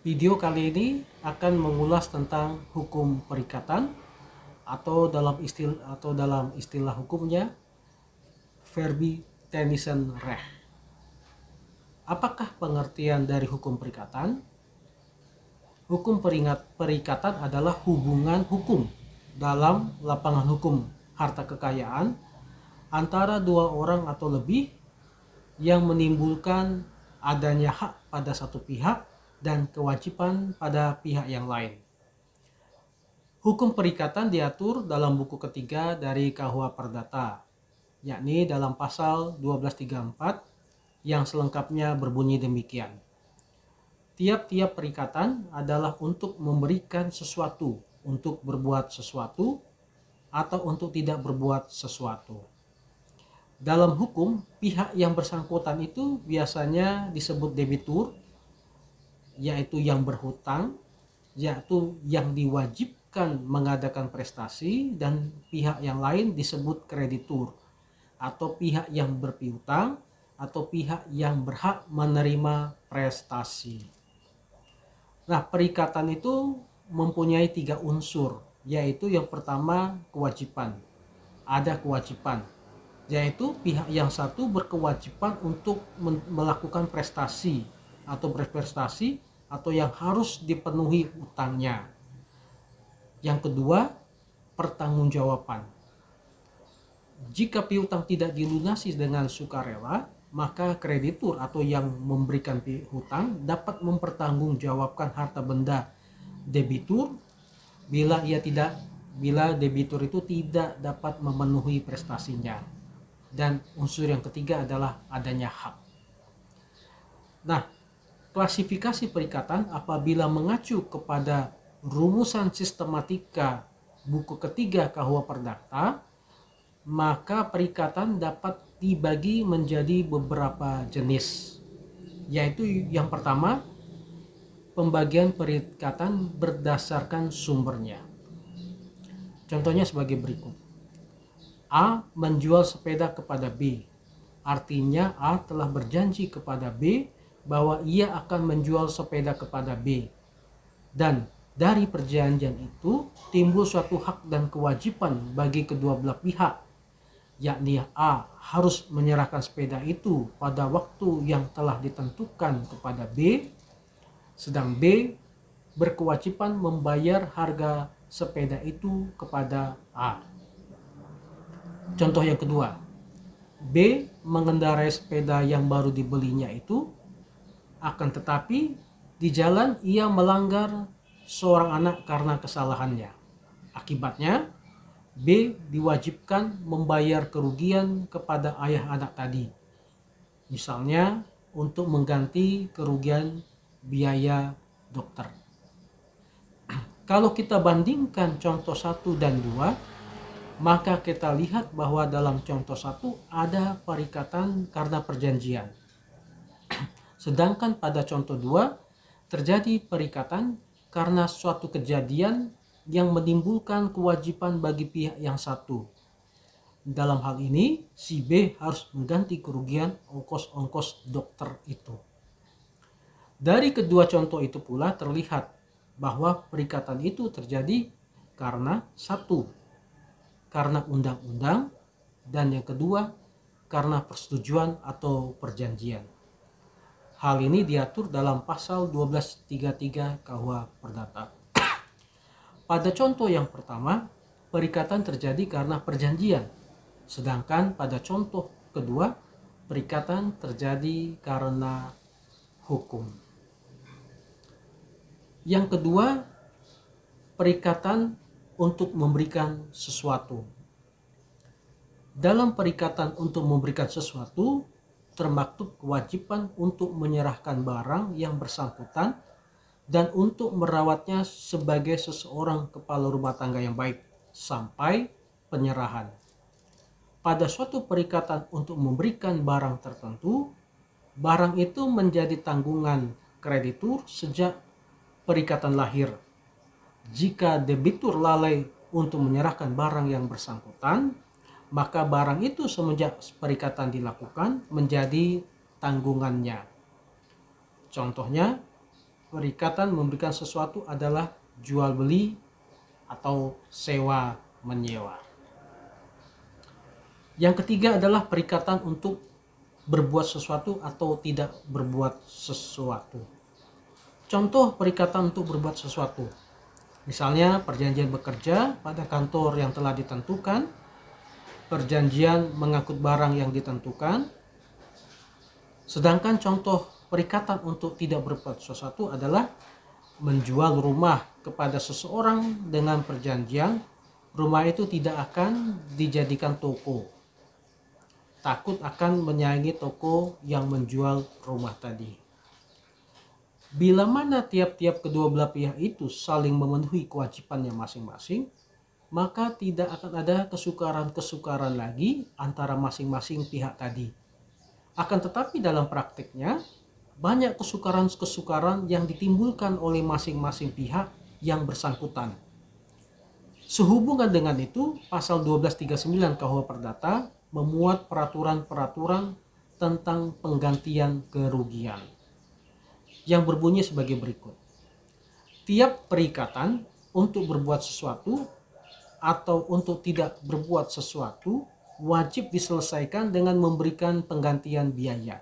Video kali ini akan mengulas tentang hukum perikatan atau dalam istilah hukumnya Verbittenissen Recht. Apakah pengertian dari hukum perikatan? Hukum perikatan adalah hubungan hukum dalam lapangan hukum harta kekayaan antara dua orang atau lebih yang menimbulkan adanya hak pada satu pihak dan kewajiban pada pihak yang lain. Hukum perikatan diatur dalam buku ketiga dari KUH Perdata, yakni dalam pasal 1234 yang selengkapnya berbunyi demikian. Tiap-tiap perikatan adalah untuk memberikan sesuatu, untuk berbuat sesuatu, atau untuk tidak berbuat sesuatu. Dalam hukum, pihak yang bersangkutan itu biasanya disebut debitur, yaitu yang berhutang, yaitu yang diwajibkan mengadakan prestasi, dan pihak yang lain disebut kreditur atau pihak yang berpiutang atau pihak yang berhak menerima prestasi. Nah, perikatan itu mempunyai 3 unsur, yaitu yang pertama kewajiban. Ada kewajiban, yaitu pihak yang satu berkewajiban untuk melakukan prestasi atau berprestasi atau yang harus dipenuhi utangnya. Yang kedua, pertanggungjawaban. Jika piutang tidak dilunasi dengan sukarela, maka kreditur atau yang memberikan hutang dapat mempertanggungjawabkan harta benda debitur bila debitur itu tidak dapat memenuhi prestasinya. Dan unsur yang ketiga adalah adanya hak. Nah, klasifikasi perikatan apabila mengacu kepada rumusan sistematika buku ketiga KUH Perdata, maka perikatan dapat dibagi menjadi beberapa jenis, yaitu yang pertama, pembagian perikatan berdasarkan sumbernya. Contohnya sebagai berikut. A menjual sepeda kepada B, artinya A telah berjanji kepada B bahwa ia akan menjual sepeda kepada B, dan dari perjanjian itu timbul suatu hak dan kewajiban bagi kedua belah pihak, yakni A harus menyerahkan sepeda itu pada waktu yang telah ditentukan kepada B, sedang B berkewajiban membayar harga sepeda itu kepada A. Contoh yang kedua, B mengendarai sepeda yang baru dibelinya itu, akan tetapi di jalan ia melanggar seorang anak karena kesalahannya. Akibatnya B diwajibkan membayar kerugian kepada ayah anak tadi, misalnya untuk mengganti kerugian biaya dokter. Kalau kita bandingkan contoh 1 dan 2, maka kita lihat bahwa dalam contoh 1 ada perikatan karena perjanjian. Sedangkan pada contoh 2 terjadi perikatan karena suatu kejadian yang menimbulkan kewajiban bagi pihak yang satu. Dalam hal ini, si B harus mengganti kerugian ongkos-ongkos dokter itu. Dari kedua contoh itu pula terlihat bahwa perikatan itu terjadi karena satu, karena undang-undang, dan yang kedua, karena persetujuan atau perjanjian. Hal ini diatur dalam pasal 1233 KUH Perdata. Pada contoh yang pertama, perikatan terjadi karena perjanjian, sedangkan pada contoh kedua, perikatan terjadi karena hukum. Yang kedua, perikatan untuk memberikan sesuatu. Dalam perikatan untuk memberikan sesuatu, termaktub kewajiban untuk menyerahkan barang yang bersangkutan dan untuk merawatnya sebagai seseorang kepala rumah tangga yang baik sampai penyerahan. Pada suatu perikatan untuk memberikan barang tertentu, barang itu menjadi tanggungan kreditur sejak perikatan lahir. Jika debitur lalai untuk menyerahkan barang yang bersangkutan, maka barang itu semenjak perikatan dilakukan menjadi tanggungannya. Contohnya, perikatan memberikan sesuatu adalah jual beli atau sewa menyewa. Yang ketiga adalah perikatan untuk berbuat sesuatu atau tidak berbuat sesuatu. Contoh perikatan untuk berbuat sesuatu. Misalnya perjanjian bekerja pada kantor yang telah ditentukan, perjanjian mengangkut barang yang ditentukan. Sedangkan contoh perikatan untuk tidak berbuat sesuatu adalah menjual rumah kepada seseorang dengan perjanjian rumah itu tidak akan dijadikan toko. Takut akan menyaingi toko yang menjual rumah tadi. Bila mana tiap-tiap kedua belah pihak itu saling memenuhi kewajibannya masing-masing, maka tidak akan ada kesukaran-kesukaran lagi antara masing-masing pihak tadi. Akan tetapi dalam praktiknya, banyak kesukaran-kesukaran yang ditimbulkan oleh masing-masing pihak yang bersangkutan. Sehubungan dengan itu, pasal 1239 KUH Perdata memuat peraturan-peraturan tentang penggantian kerugian yang berbunyi sebagai berikut. Tiap perikatan untuk berbuat sesuatu atau untuk tidak berbuat sesuatu wajib diselesaikan dengan memberikan penggantian biaya,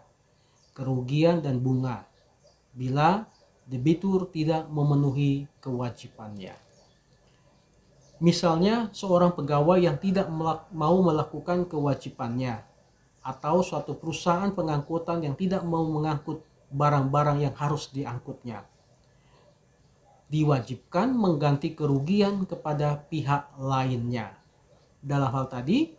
kerugian dan bunga bila debitur tidak memenuhi kewajibannya. Misalnya seorang pegawai yang tidak mau melakukan kewajibannya, atau suatu perusahaan pengangkutan yang tidak mau mengangkut barang-barang yang harus diangkutnya, diwajibkan mengganti kerugian kepada pihak lainnya. Dalam hal tadi,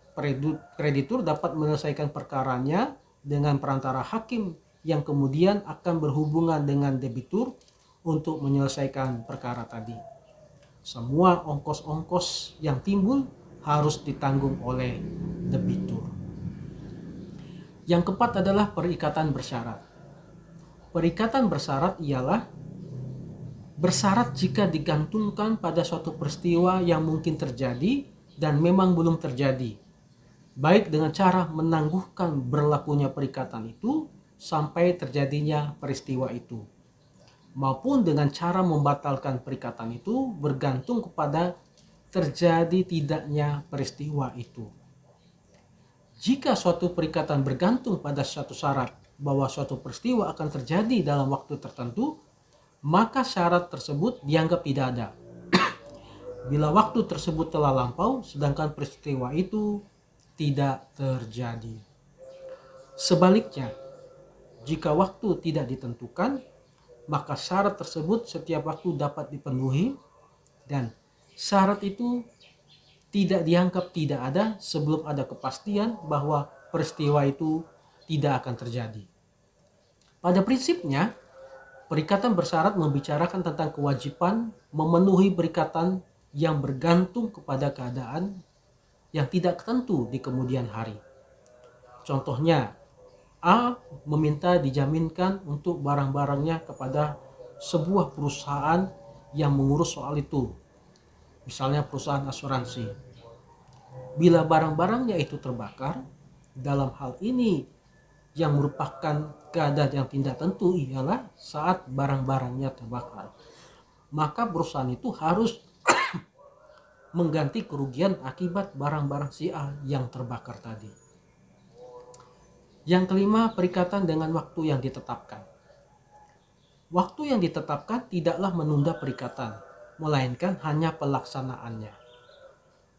kreditur dapat menyelesaikan perkaranya dengan perantara hakim yang kemudian akan berhubungan dengan debitur untuk menyelesaikan perkara tadi. Semua ongkos-ongkos yang timbul harus ditanggung oleh debitur. Yang keempat adalah perikatan bersyarat. Perikatan bersyarat ialah bersyarat jika digantungkan pada suatu peristiwa yang mungkin terjadi dan memang belum terjadi, baik dengan cara menangguhkan berlakunya perikatan itu sampai terjadinya peristiwa itu, maupun dengan cara membatalkan perikatan itu bergantung kepada terjadi tidaknya peristiwa itu. Jika suatu perikatan bergantung pada suatu syarat bahwa suatu peristiwa akan terjadi dalam waktu tertentu, maka syarat tersebut dianggap tidak ada. Bila waktu tersebut telah lampau, sedangkan peristiwa itu tidak terjadi. Sebaliknya, jika waktu tidak ditentukan, maka syarat tersebut setiap waktu dapat dipenuhi dan syarat itu tidak dianggap tidak ada sebelum ada kepastian bahwa peristiwa itu tidak akan terjadi. Pada prinsipnya, perikatan bersyarat membicarakan tentang kewajiban memenuhi perikatan yang bergantung kepada keadaan yang tidak tentu di kemudian hari. Contohnya, A meminta dijaminkan untuk barang-barangnya kepada sebuah perusahaan yang mengurus soal itu, misalnya perusahaan asuransi. Bila barang-barangnya itu terbakar, dalam hal ini yang merupakan keadaan yang tidak tentu ialah saat barang-barangnya terbakar, maka perusahaan itu harus mengganti kerugian akibat barang-barang si A yang terbakar tadi. Yang kelima, perikatan dengan waktu yang ditetapkan. Waktu yang ditetapkan tidaklah menunda perikatan, melainkan hanya pelaksanaannya.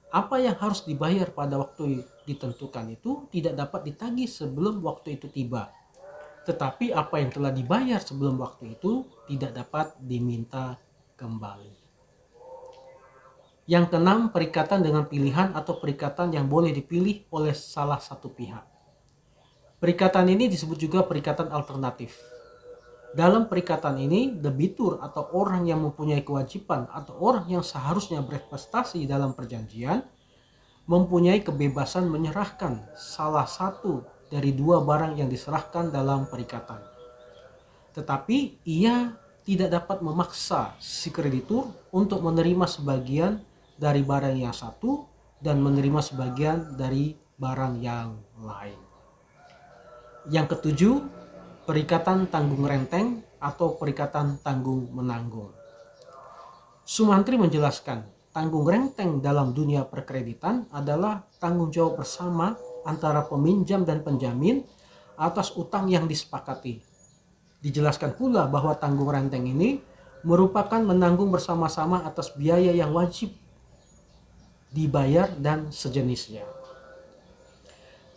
Apa yang harus dibayar pada waktu ditentukan itu tidak dapat ditagih sebelum waktu itu tiba. Tetapi apa yang telah dibayar sebelum waktu itu tidak dapat diminta kembali. Yang keenam, perikatan dengan pilihan atau perikatan yang boleh dipilih oleh salah satu pihak. Perikatan ini disebut juga perikatan alternatif. Dalam perikatan ini, debitur atau orang yang mempunyai kewajiban atau orang yang seharusnya berinvestasi dalam perjanjian mempunyai kebebasan menyerahkan salah satu dari dua barang yang diserahkan dalam perikatan. Tetapi ia tidak dapat memaksa si kreditur untuk menerima sebagian dari barang yang satu dan menerima sebagian dari barang yang lain. Yang ketujuh, perikatan tanggung renteng atau perikatan tanggung-menanggung. Sumantri menjelaskan, tanggung renteng dalam dunia perkreditan adalah tanggung jawab bersama antara peminjam dan penjamin atas utang yang disepakati. Dijelaskan pula bahwa tanggung renteng ini merupakan menanggung bersama-sama atas biaya yang wajib dibayar dan sejenisnya.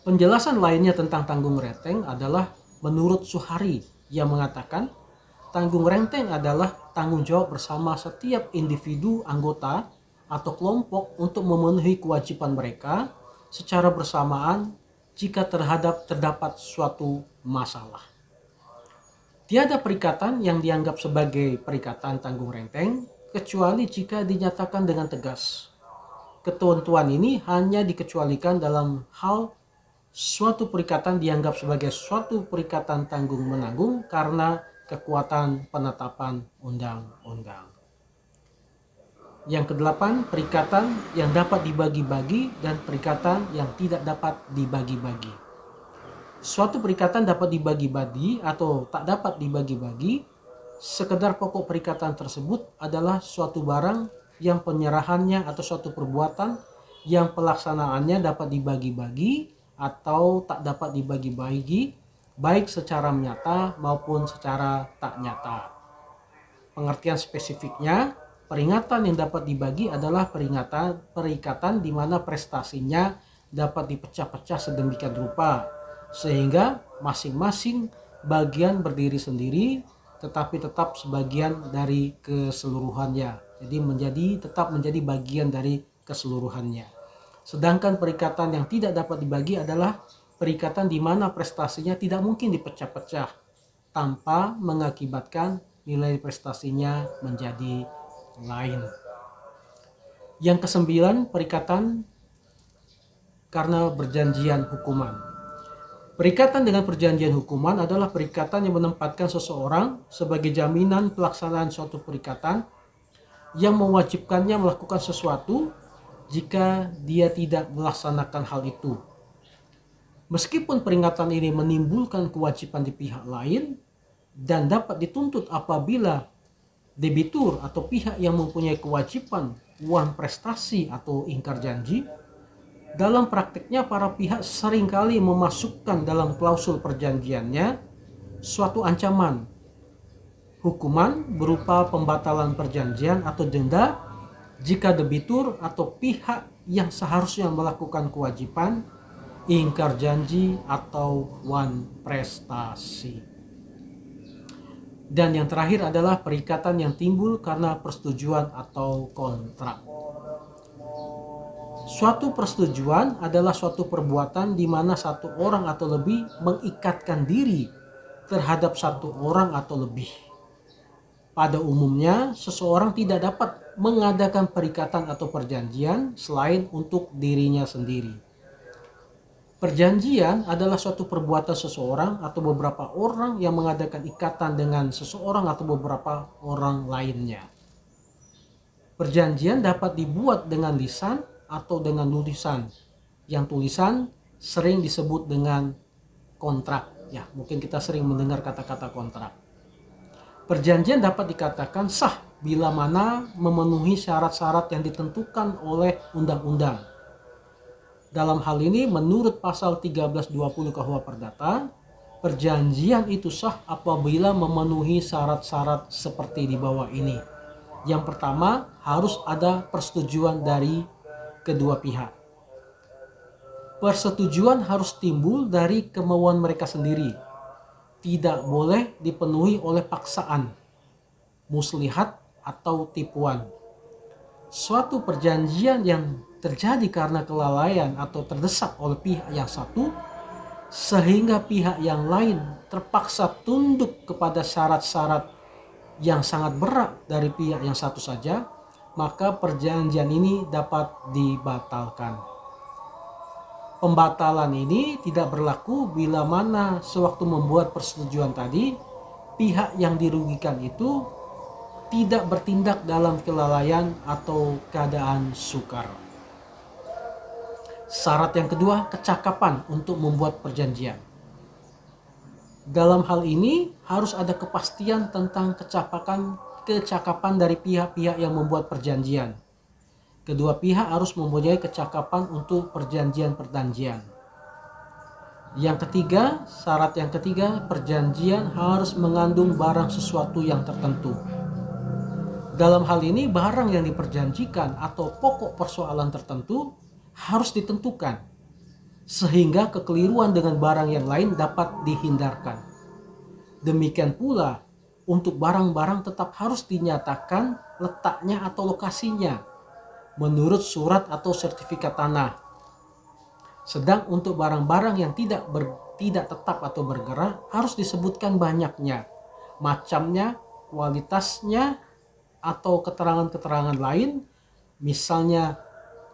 Penjelasan lainnya tentang tanggung renteng adalah menurut Suhari yang mengatakan tanggung renteng adalah tanggung jawab bersama setiap individu anggota atau kelompok untuk memenuhi kewajiban mereka secara bersamaan jika terdapat suatu masalah. Tiada perikatan yang dianggap sebagai perikatan tanggung renteng kecuali jika dinyatakan dengan tegas. Ketentuan ini hanya dikecualikan dalam hal suatu perikatan dianggap sebagai suatu perikatan tanggung-menanggung karena kekuatan penetapan undang-undang. Yang kedelapan, perikatan yang dapat dibagi-bagi dan perikatan yang tidak dapat dibagi-bagi. Suatu perikatan dapat dibagi-bagi atau tak dapat dibagi-bagi, sekedar pokok perikatan tersebut adalah suatu barang yang penyerahannya atau suatu perbuatan yang pelaksanaannya dapat dibagi-bagi atau tak dapat dibagi-bagi, baik secara nyata maupun secara tak nyata. Pengertian spesifiknya, peringatan yang dapat dibagi adalah perikatan di mana prestasinya dapat dipecah-pecah sedemikian rupa, sehingga masing-masing bagian berdiri sendiri tetapi tetap sebagian dari keseluruhannya. Jadi tetap menjadi bagian dari keseluruhannya. Sedangkan perikatan yang tidak dapat dibagi adalah perikatan di mana prestasinya tidak mungkin dipecah-pecah tanpa mengakibatkan nilai prestasinya menjadi lain. Yang kesembilan, perikatan karena perjanjian hukuman. Perikatan dengan perjanjian hukuman adalah perikatan yang menempatkan seseorang sebagai jaminan pelaksanaan suatu perikatan yang mewajibkannya melakukan sesuatu jika dia tidak melaksanakan hal itu. Meskipun peringatan ini menimbulkan kewajiban di pihak lain dan dapat dituntut apabila debitur atau pihak yang mempunyai kewajiban uang prestasi atau ingkar janji, dalam praktiknya para pihak seringkali memasukkan dalam klausul perjanjiannya suatu ancaman hukuman berupa pembatalan perjanjian atau denda jika debitur atau pihak yang seharusnya melakukan kewajiban ingkar janji atau wan prestasi. Dan yang terakhir adalah perikatan yang timbul karena persetujuan atau kontrak. Suatu persetujuan adalah suatu perbuatan di mana satu orang atau lebih mengikatkan diri terhadap satu orang atau lebih. Pada umumnya, seseorang tidak dapat mengadakan perikatan atau perjanjian selain untuk dirinya sendiri. Perjanjian adalah suatu perbuatan seseorang atau beberapa orang yang mengadakan ikatan dengan seseorang atau beberapa orang lainnya. Perjanjian dapat dibuat dengan lisan atau dengan tulisan. Yang tulisan sering disebut dengan kontrak. Ya, mungkin kita sering mendengar kata-kata kontrak. Perjanjian dapat dikatakan sah bila mana memenuhi syarat-syarat yang ditentukan oleh undang-undang. Dalam hal ini, menurut pasal 1320 KUH Perdata, perjanjian itu sah apabila memenuhi syarat-syarat seperti di bawah ini. Yang pertama, harus ada persetujuan dari kedua pihak. Persetujuan harus timbul dari kemauan mereka sendiri. Tidak boleh dipenuhi oleh paksaan, muslihat, atau tipuan. Suatu perjanjian yang terjadi karena kelalaian atau terdesak oleh pihak yang satu, sehingga pihak yang lain terpaksa tunduk kepada syarat-syarat yang sangat berat dari pihak yang satu saja, maka perjanjian ini dapat dibatalkan. Pembatalan ini tidak berlaku bila mana sewaktu membuat persetujuan tadi, pihak yang dirugikan itu tidak bertindak dalam kelalaian atau keadaan sukar. Syarat yang kedua, kecakapan untuk membuat perjanjian. Dalam hal ini harus ada kepastian tentang kecakapan dari pihak-pihak yang membuat perjanjian. Kedua pihak harus mempunyai kecakapan untuk perjanjian. Yang ketiga, syarat yang ketiga, perjanjian harus mengandung barang sesuatu yang tertentu. Dalam hal ini, barang yang diperjanjikan atau pokok persoalan tertentu harus ditentukan, sehingga kekeliruan dengan barang yang lain dapat dihindarkan. Demikian pula, untuk barang-barang tetap harus dinyatakan letaknya atau lokasinya menurut surat atau sertifikat tanah. Sedang untuk barang-barang yang tidak tetap atau bergerak harus disebutkan banyaknya, macamnya, kualitasnya, atau keterangan-keterangan lain. Misalnya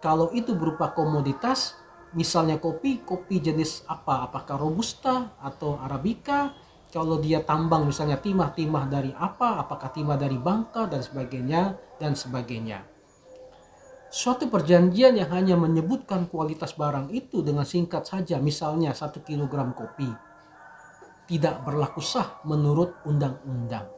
kalau itu berupa komoditas, misalnya kopi jenis apa, apakah robusta atau arabica. Kalau dia tambang misalnya timah dari apa, apakah timah dari Bangka dan sebagainya. Suatu perjanjian yang hanya menyebutkan kualitas barang itu dengan singkat saja, misalnya 1 kg kopi, tidak berlaku sah menurut undang-undang.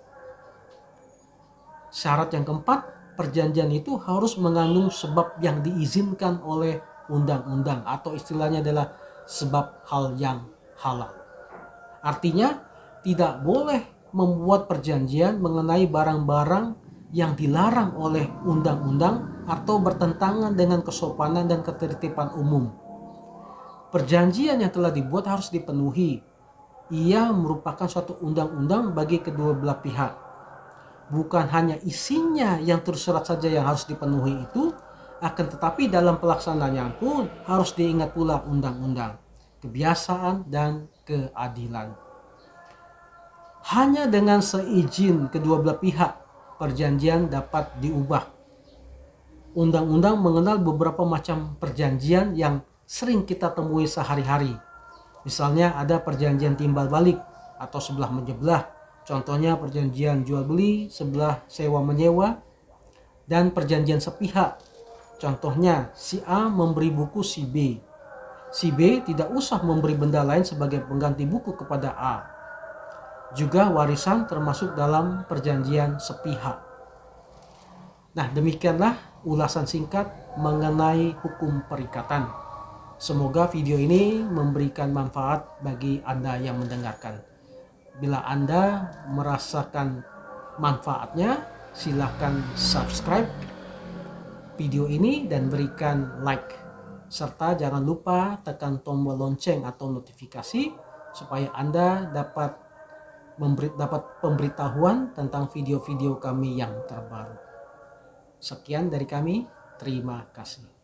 Syarat yang keempat, perjanjian itu harus mengandung sebab yang diizinkan oleh undang-undang, atau istilahnya adalah sebab hal yang halal. Artinya, tidak boleh membuat perjanjian mengenai barang-barang yang dilarang oleh undang-undang atau bertentangan dengan kesopanan dan ketertiban umum. Perjanjian yang telah dibuat harus dipenuhi. Ia merupakan suatu undang-undang bagi kedua belah pihak. Bukan hanya isinya yang tersurat saja yang harus dipenuhi itu, akan tetapi dalam pelaksanaannya pun harus diingat pula undang-undang, kebiasaan, dan keadilan. Hanya dengan seizin kedua belah pihak, perjanjian dapat diubah. Undang-undang mengenal beberapa macam perjanjian yang sering kita temui sehari-hari. Misalnya ada perjanjian timbal balik atau sebelah menyebelah. Contohnya perjanjian jual beli, sebelah sewa menyewa, dan perjanjian sepihak. Contohnya si A memberi buku si B. Si B tidak usah memberi benda lain sebagai pengganti buku kepada A. Juga warisan termasuk dalam perjanjian sepihak. Nah, demikianlah ulasan singkat mengenai hukum perikatan. Semoga video ini memberikan manfaat bagi Anda yang mendengarkan. Bila Anda merasakan manfaatnya, silakan subscribe video ini dan berikan like. Serta jangan lupa tekan tombol lonceng atau notifikasi supaya Anda dapat pemberitahuan tentang video-video kami yang terbaru. Sekian dari kami, terima kasih.